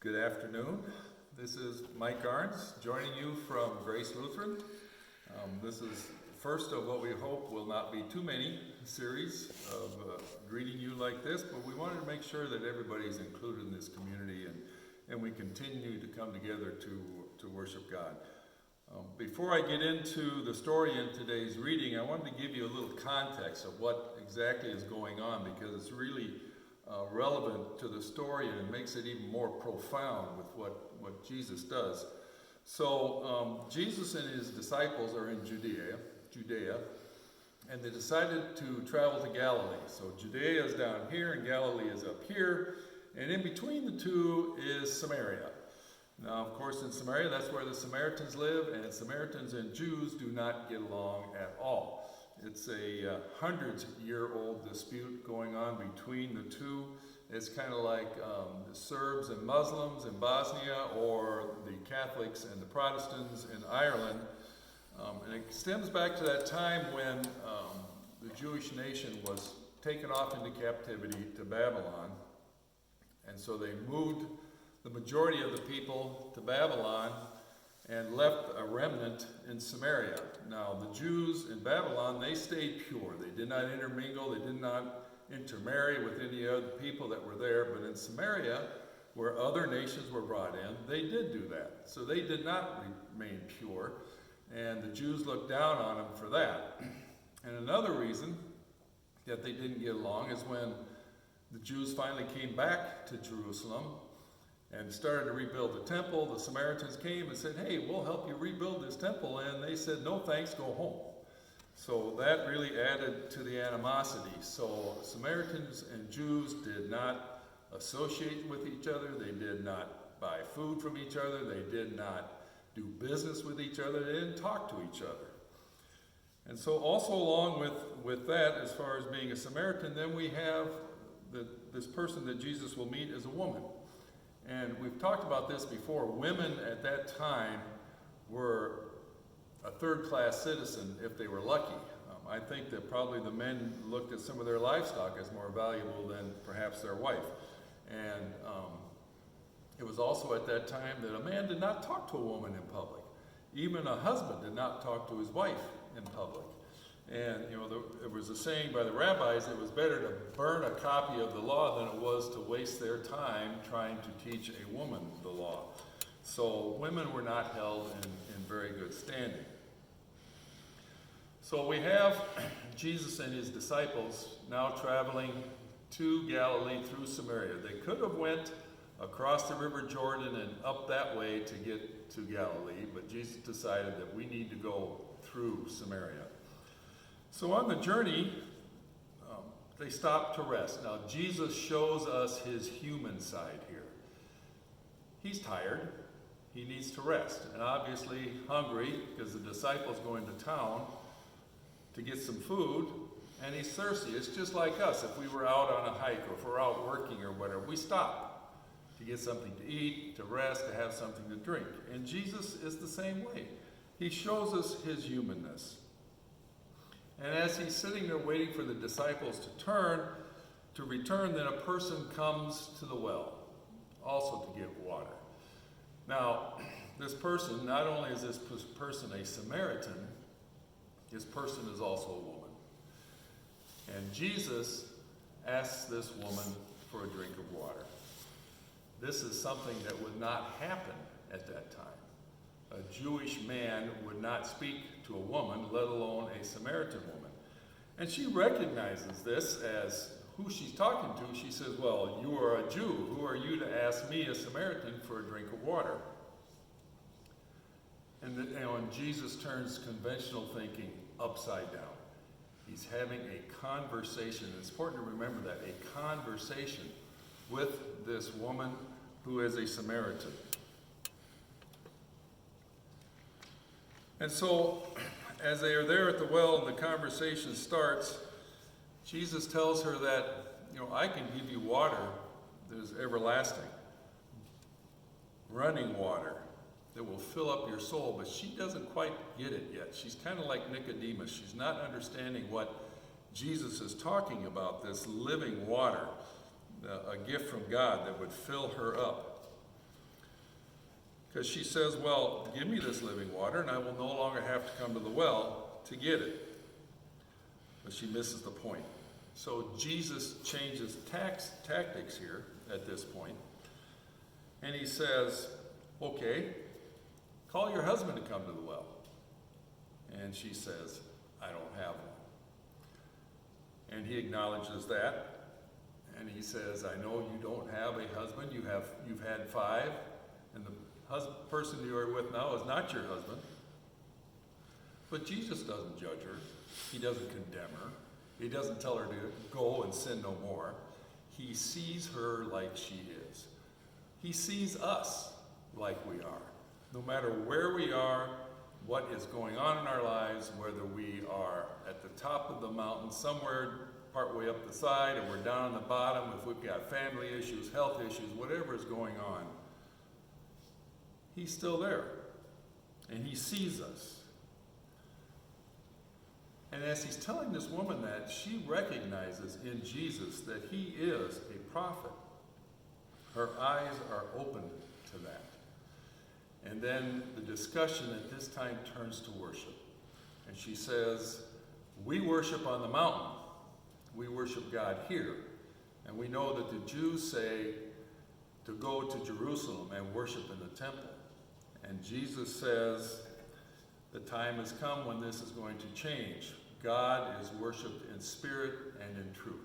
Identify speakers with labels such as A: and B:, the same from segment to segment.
A: Good afternoon. This is Mike Arns joining you from Grace Lutheran. This is first of what we hope will not be too many series of greeting you like this, but we wanted to make sure that everybody's included in this community and we continue to come together to worship God. Before I get into the story in today's reading, I wanted to give you a little context of what exactly is going on, because it's really relevant to the story, and it makes it even more profound with what Jesus does. So Jesus and his disciples are in Judea, and they decided to travel to Galilee. So Judea is down here and Galilee is up here, and in between the two is Samaria. Now, of course, in Samaria, that's where the Samaritans live, and Samaritans and Jews do not get along at all. It's a 100-year-old dispute going on between the two. It's kind of like the Serbs and Muslims in Bosnia, or the Catholics and the Protestants in Ireland. And it stems back to that time when the Jewish nation was taken off into captivity to Babylon. And so they moved the majority of the people to Babylon and left a remnant in Samaria. Now, the Jews in Babylon, they stayed pure. They did not intermingle. They did not intermarry with any other people that were there. But in Samaria, where other nations were brought in, they did do that. So they did not remain pure, and the Jews looked down on them for that. And another reason that they didn't get along is when the Jews finally came back to Jerusalem and started to rebuild the temple. The Samaritans came and said, "Hey, we'll help you rebuild this temple." And they said, "No thanks, go home." So that really added to the animosity. So Samaritans and Jews did not associate with each other. They did not buy food from each other. They did not do business with each other. They didn't talk to each other. And so also along with that, as far as being a Samaritan, then we have this person that Jesus will meet as a woman. And we've talked about this before. Women at that time were a third-class citizen if they were lucky. I think that probably the men looked at some of their livestock as more valuable than perhaps their wife. And it was also at that time that a man did not talk to a woman in public. Even a husband did not talk to his wife in public. And there was a saying by the rabbis, it was better to burn a copy of the law than it was to waste their time trying to teach a woman the law. So women were not held in very good standing. So we have Jesus and his disciples now traveling to Galilee through Samaria. They could have went across the River Jordan and up that way to get to Galilee, but Jesus decided that we need to go through Samaria. So on the journey, they stop to rest. Now, Jesus shows us his human side here. He's tired. He needs to rest. And obviously hungry, because the disciples going to town to get some food, and he's thirsty. It's just like us. If we were out on a hike, or if we're out working or whatever, we stop to get something to eat, to rest, to have something to drink. And Jesus is the same way. He shows us his humanness. And as he's sitting there waiting for the disciples to return, then a person comes to the well, also to get water. Now, this person, not only is this person a Samaritan, this person is also a woman. And Jesus asks this woman for a drink of water. This is something that would not happen at that time. A Jewish man would not speak to a woman, let alone a Samaritan woman. And she recognizes this as who she's talking to. She says, "Well, you are a Jew. Who are you to ask me, a Samaritan, for a drink of water?" And Jesus turns conventional thinking upside down. He's having a conversation. It's important to remember that, a conversation with this woman who is a Samaritan. And so, as they are there at the well and the conversation starts, Jesus tells her that, I can give you water that is everlasting, running water that will fill up your soul. But she doesn't quite get it yet. She's kind of like Nicodemus. She's not understanding what Jesus is talking about, this living water, a gift from God that would fill her up. Because she says, well, give me this living water and I will no longer have to come to the well to get it. But she misses the point. So Jesus changes tactics here at this point. And he says, okay, call your husband to come to the well. And she says, I don't have one. And he acknowledges that. And he says, I know you don't have a husband. You've had 5. And the person you are with now is not your husband. But Jesus doesn't judge her. He doesn't condemn her. He doesn't tell her to go and sin no more. He sees her like she is. He sees us like we are. No matter where we are, what is going on in our lives, whether we are at the top of the mountain, somewhere partway up the side, or we're down on the bottom, if we've got family issues, health issues, whatever is going on, he's still there. And he sees us. And as he's telling this woman that, she recognizes in Jesus that he is a prophet. Her eyes are open to that. And then the discussion at this time turns to worship. And she says, we worship on the mountain. We worship God here. And we know that the Jews say to go to Jerusalem and worship in the temple. And Jesus says, the time has come when this is going to change. God is worshiped in spirit and in truth.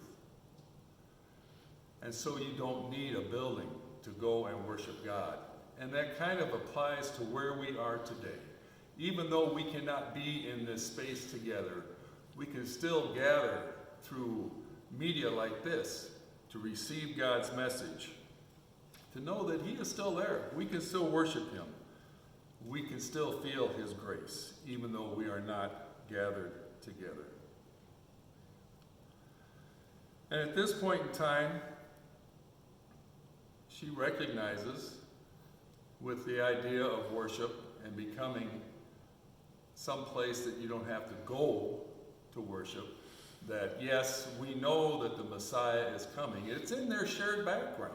A: And so you don't need a building to go and worship God. And that kind of applies to where we are today. Even though we cannot be in this space together, we can still gather through media like this to receive God's message, to know that he is still there. We can still worship him. We can still feel his grace, even though we are not gathered together. And at this point in time, she recognizes with the idea of worship and becoming some place that you don't have to go to worship, that yes, we know that the Messiah is coming. It's in their shared background.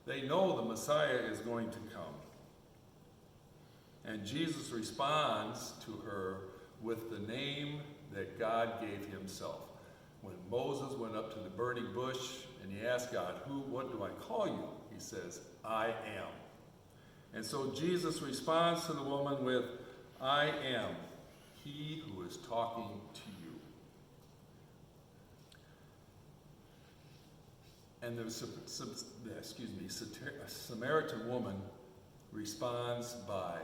A: They know the Messiah is going to come. And Jesus responds to her with the name that God gave himself. When Moses went up to the burning bush and he asked God, what do I call you? He says, I am. And so Jesus responds to the woman with, I am he who is talking to you. And the Samaritan woman responds by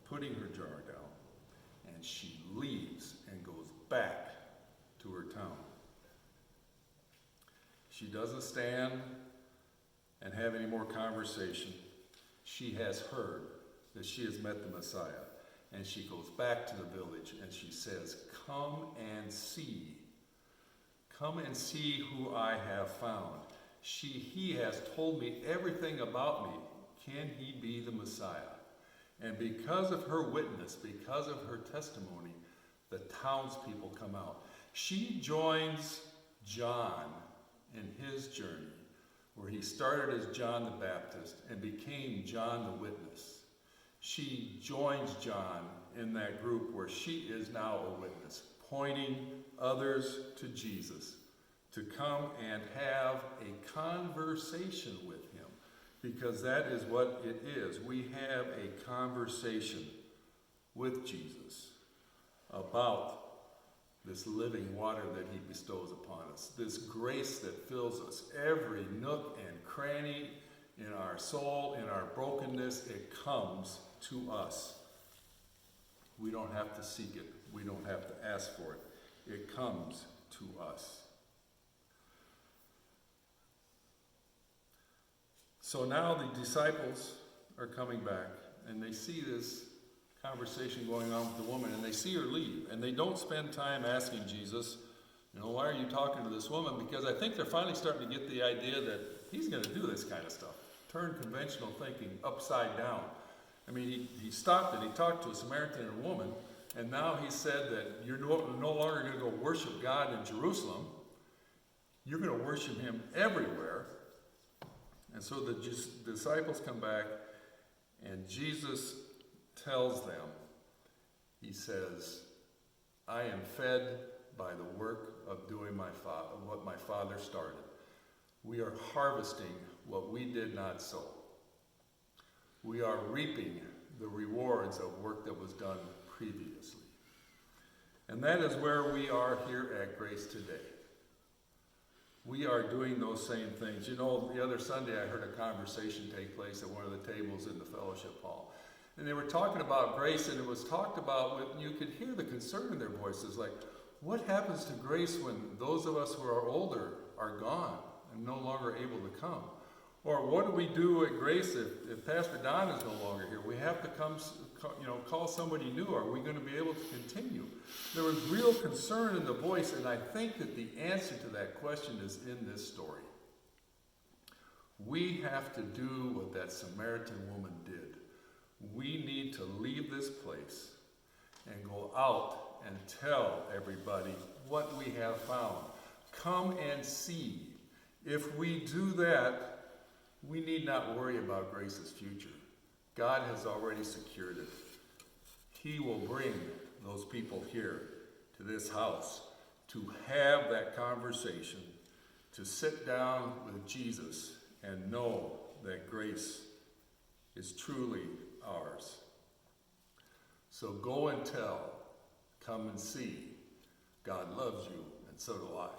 A: putting her jar down, and she leaves and goes back to her town. She doesn't stand and have any more conversation. She has heard that she has met the Messiah, and she goes back to the village and she says, come and see. Come and see who I have found. He has told me everything about me. Can he be the Messiah? And because of her witness, because of her testimony, the townspeople come out. She joins John in his journey, where he started as John the Baptist and became John the Witness. She joins John in that group where she is now a witness, pointing others to Jesus, to come and have a conversation with him, because that is what it is. We have a conversation with Jesus about this living water that he bestows upon us, this grace that fills us, every nook and cranny in our soul, in our brokenness. It comes to us. We don't have to seek it. We don't have to ask for it. It comes to us. So now the disciples are coming back, and they see this conversation going on with the woman, and they see her leave, and they don't spend time asking Jesus, why are you talking to this woman? Because I think they're finally starting to get the idea that he's going to do this kind of stuff, turn conventional thinking upside down. I mean, he stopped and he talked to a Samaritan and a woman, and now he said that you're no longer going to go worship God in Jerusalem. You're going to worship him everywhere. And so the disciples come back, And Jesus tells them, he says, I am fed by the work of doing what my Father started. We are harvesting what we did not sow. We are reaping the rewards of work that was done previously. And that is where we are here at Grace today. We are doing those same things. You know, the other Sunday I heard a conversation take place at one of the tables in the fellowship hall. And they were talking about grace, and it was talked about, you could hear the concern in their voices, like, what happens to grace when those of us who are older are gone and no longer able to come? Or what do we do at Grace if Pastor Don is no longer here? We have to call somebody new. Are we going to be able to continue? There was real concern in the voice, and I think that the answer to that question is in this story. We have to do what that Samaritan woman did. We need to leave this place and go out and tell everybody what we have found. Come and see. If we do that, we need not worry about Grace's future. God has already secured it. He will bring those people here to this house to have that conversation, to sit down with Jesus and know that grace is truly ours. So go and tell, come and see. God loves you, and so do I.